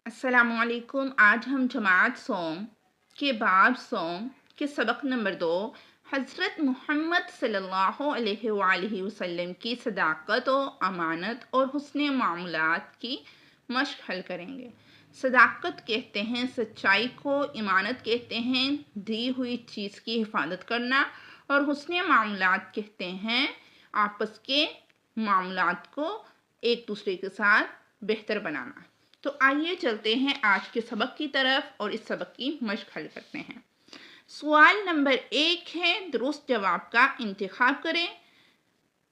अस्सलामुअलैकुम। आज हम जमात सोम के बाब सोम के सबक नंबर 2 हज़रत मोहम्मद सल्लल्लाहु अलैहि वसल्लम की सदाकत और अमानत और हुस्न मामलात की मशक हल करेंगे। सदाकत कहते हैं सच्चाई को, इमानत कहते हैं दी हुई चीज़ की हिफाजत करना, और हुस्न मामलात कहते हैं आपस के मामलात को एक दूसरे के साथ बेहतर बनाना। तो आइए चलते हैं आज के सबक की तरफ और इस सबक की मशक हल करते हैं। सवाल नंबर 1 है, दुरुस्त जवाब का इंतखाब करें।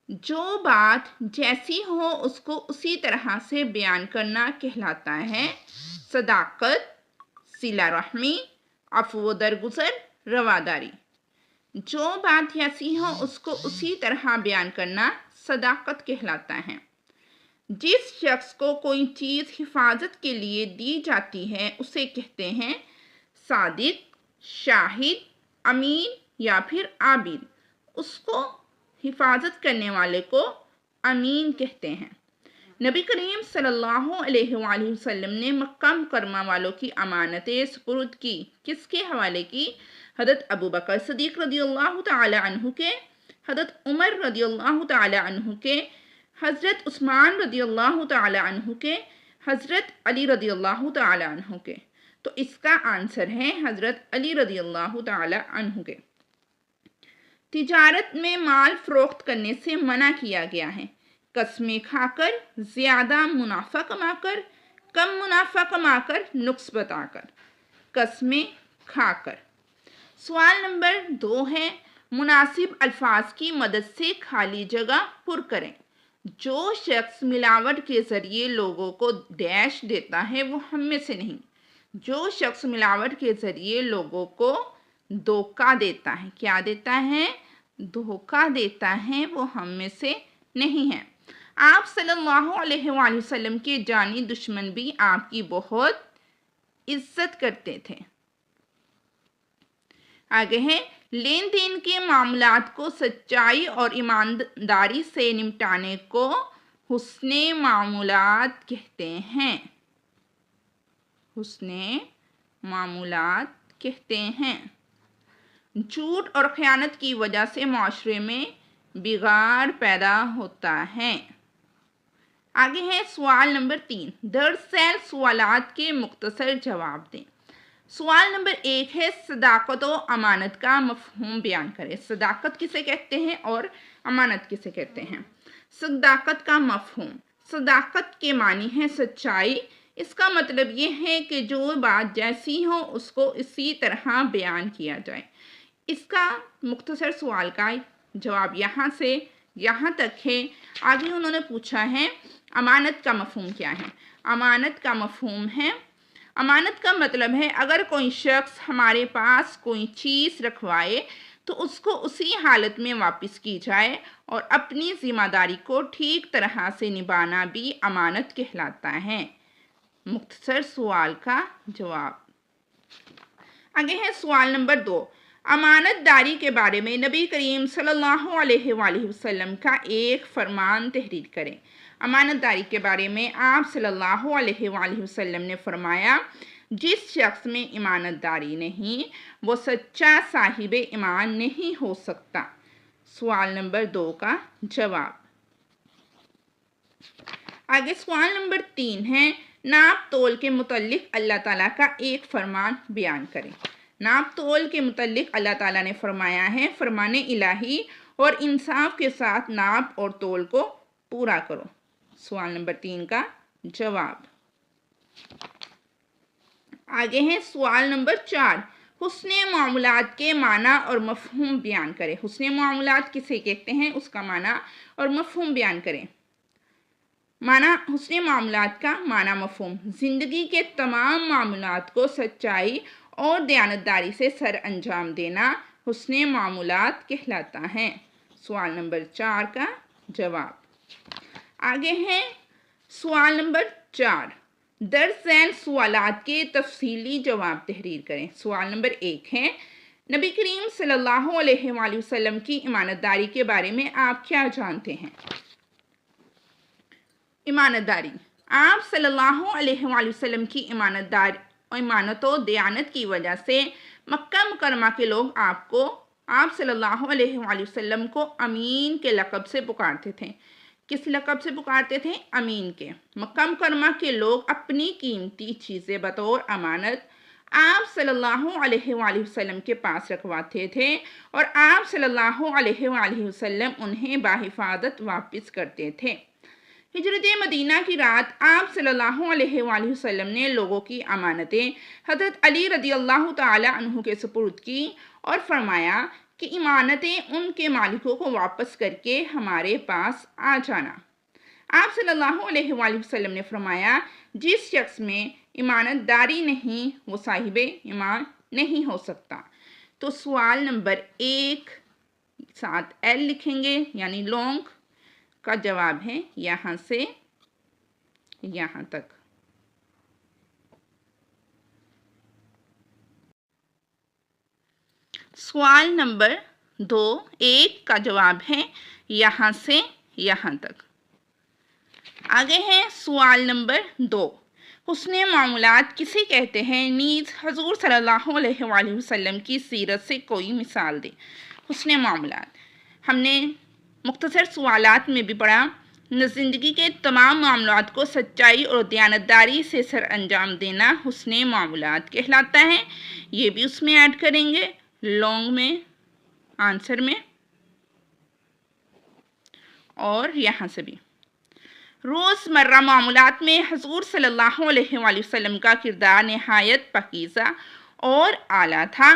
जो बात जैसी हो उसको उसी तरह से बयान करना कहलाता है सदाकत, सिला रहमी, अफ़्व दरगुजर, रवादारी। जो बात जैसी हो उसको उसी तरह बयान करना सदाकत कहलाता है। जिस शख्स को कोई चीज़ हिफाजत के लिए दी जाती है उसे कहते हैं सादिक, शाहिद, अमीन या फिर आबिद। उसको हिफाजत करने वाले को अमीन कहते हैं। नबी करीम सल्लल्लाहु अलैहि वसल्लम ने मक्का मुकरमा वालों की अमानतें सुपुर्द की। किसके हवाले की? हज़रत अबू बकर सिद्दीक़ रज़ियल्लाहु तआला अन्हु के, हज़रत उमर रज़ियल्लाहु तआला अन्हु के, हज़रत उस्मान रज़ियल्लाहु तआला अन्हु के, हज़रत अली रज़ियल्लाहु तआला अन्हु के। तो इसका आंसर है हज़रत अली रज़ियल्लाहु तआला अन्हु के। तिजारत में माल फरोख्त करने से मना किया गया है। कस्में खाकर, ज़्यादा मुनाफा कमाकर, कम मुनाफा कमाकर, नुक्स बताकर। कस्में खाकर। सवाल नंबर 2 है, मुनासिब अल्फाज की मदद से खाली जगह पुर करें। जो शख्स मिलावट के ज़रिए लोगों को डैश देता है वो हम में से नहीं। जो शख्स मिलावट के ज़रिए लोगों को धोखा देता है, क्या देता है? धोखा देता है, वो हम में से नहीं है। आप सल्लल्लाहु अलैहि वसल्लम के जानी दुश्मन भी आपकी बहुत इज्जत करते थे। आगे है, लेन देन के मामलात को सच्चाई और ईमानदारी से निपटाने को हुस्ने मामूलात कहते हैं। हुस्ने मामूलात कहते हैं। झूठ और ख़यानत की वजह से माशरे में बिगाड़ पैदा होता है। आगे है सवाल नंबर 3, दरअसल सवालात के मुख्तसर जवाब दें। सवाल नंबर 1 है, सदाकत और अमानत का मफहूम बयान करें। सदाकत किसे कहते हैं और अमानत किसे कहते हैं? सदाकत का मफहूम। सदाकत के मानी है सच्चाई। इसका मतलब ये है कि जो बात जैसी हो उसको इसी तरह बयान किया जाए। इसका मुख्तसर सवाल का जवाब यहाँ से यहाँ तक है। आगे उन्होंने पूछा है अमानत का मफहूम क्या है। अमानत का मफहूम है, अमानत का मतलब है अगर कोई शख्स हमारे पास कोई चीज़ रखवाए तो उसको उसी हालत में वापस की जाए, और अपनी ज़िम्मेदारी को ठीक तरह से निभाना भी अमानत कहलाता है। मुख्तसर सवाल का जवाब। आगे है सवाल नंबर 2, अमानतदारी के बारे में नबी करीम सल्लल्लाहु अलैहि वसल्लम का एक फरमान तहरीर करें। अमानतदारी के बारे में आप सल्लल्लाहु अलैहि वसल्लम ने फरमाया, जिस शख्स में ईमानदारी नहीं वो सच्चा साहिब ईमान नहीं हो सकता। सवाल नंबर 2 का जवाब। आगे सवाल नंबर 3 है, नाप तोल के मुतल्लिक अल्लाह ताला का एक फरमान बयान करें। नाप तोल के मुतल्लिक अल्लाह ताला ने फरमाया है, फरमाने इलाही और इंसाफ के साथ नाप और तोल को पूरा करो। सवाल नंबर 3 का जवाब। आगे है सवाल नंबर 4, हुस्ने मामूलात के माना और मफहूम बयान करें। हुस्ने मामूलात किसे कहते हैं उसका माना और मफहूम बयान करें। माना, हुस्ने मामूलात का माना मफहूम, ज़िंदगी के तमाम मामूलात को सच्चाई और दयानतदारी से सर अंजाम देना हुस्ने मामूलात कहलाता है। सवाल नंबर 4 का जवाब। आगे है सवाल नंबर 4, दरअसल सवालात के तफसीली जवाब तहरीर करें। सवाल नंबर 1 है, नबी करीम सल्लल्लाहु अलैहि वसल्लम की ईमानतदारी के बारे में आप क्या जानते हैं? ईमानतदारी आप सल्लल्लाहु अलैहि वसल्लम की इमानत व दयानत की वजह से मक्का मुकरमा के लोग आप सल्लल्लाहु अलैहि वसल्लम को अमीन के लक़ब से पुकारते थे। किस लक़ब से पुकारते थे? अमीन के। मक्का मुकरमा के लोग अपनी कीमती चीज़ें बतौर अमानत आप सल्लल्लाहु अलैहि वसल्लम के पास रखवाते थे और आप सल्लल्लाहु अलैहि वसल्लम उन्हें बाहिफाजत वापस करते थे। हिजरत मदीना की रात आप सल्लल्लाहु अलैहि वसल्लम ने लोगों की अमानतें हज़रत अली रज़ी अल्लाह तआला अन्हु के सुपुर्द की और फरमाया कि इमानतें उनके मालिकों को वापस करके हमारे पास आ जाना। आप सल्लल्लाहु अलैहि वसल्लम ने फरमाया, जिस शख्स में ईमानदारी नहीं वो साहिबे ईमान नहीं हो सकता। तो सवाल नंबर 1 साथ एल लिखेंगे यानी लॉन्ग का जवाब है यहाँ से यहाँ तक। सवाल नंबर 2 1 का जवाब है यहाँ से यहाँ तक। आगे है सवाल नंबर 2, हुस्ने मामूलात किसे कहते हैं? नीज़ हजूर सल्लल्लाहु अलैहि वसल्लम की सीरत से कोई मिसाल दे। हुस्ने मामूलात हमने मुख्तसर सवालात में भी पढ़ा, ज़िंदगी के तमाम मामलात को सच्चाई और दयानतदारी से सर अंजाम देना हुस्ने मामूलात कहलाता है। ये भी उसमें ऐड करेंगे लॉन्ग में आंसर में और यहाँ से भी। रोज़मर्रा मामूलात में हजूर सल्लल्लाहु अलैहि वसल्लम का किरदार नहायत पाकीज़ा और आला था।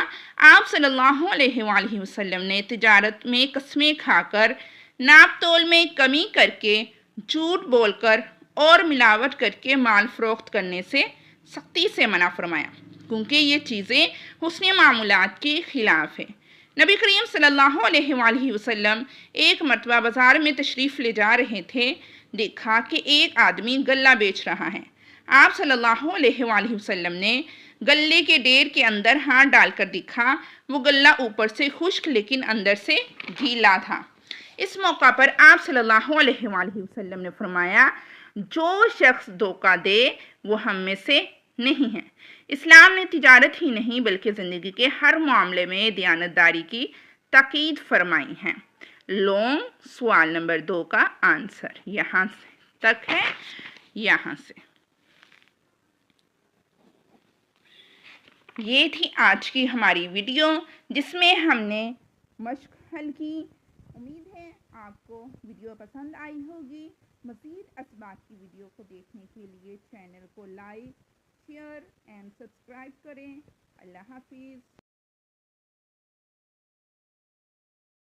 आप सल्लल्लाहु अलैहि वसल्लम ने तिजारत में कस्में खाकर, नाप तोल में कमी करके, झूठ बोलकर और मिलावट करके माल फरोख्त करने से सख्ती से मना फरमाया, क्योंकि ये चीज़ें हुस्ने मामूलात के ख़िलाफ़ है। नबी करीम सल्लल्लाहु अलैहि वसल्लम एक मरतबा बाज़ार में तशरीफ़ ले जा रहे थे। देखा कि एक आदमी गल्ला बेच रहा है। आप सल्लल्लाहु अलैहि वसल्लम ने गल्ले के ढेर के अंदर हाथ डालकर देखा, वो गल्ला ऊपर से खुश्क लेकिन अंदर से गीला था। इस मौका पर आप सल्लल्लाहु अलैहि वसल्लम ने फरमाया, जो शख्स धोखा दे वो हम में से नहीं है। इस्लाम ने तिजारत ही नहीं बल्कि ज़िंदगी के हर मामले में दयानतदारी की ताकीद फरमाई है। लॉन्ग सवाल नंबर 2 का आंसर यहाँ तक है यहाँ से। ये थी आज की हमारी वीडियो जिसमें हमने मश्क हल की। उम्मीद है आपको वीडियो पसंद आई होगी। मज़ीद असबात की वीडियो को देखने के लिए चैनल को लाइक, शेयर एंड सब्सक्राइब करें। अल्लाह हाफिज़।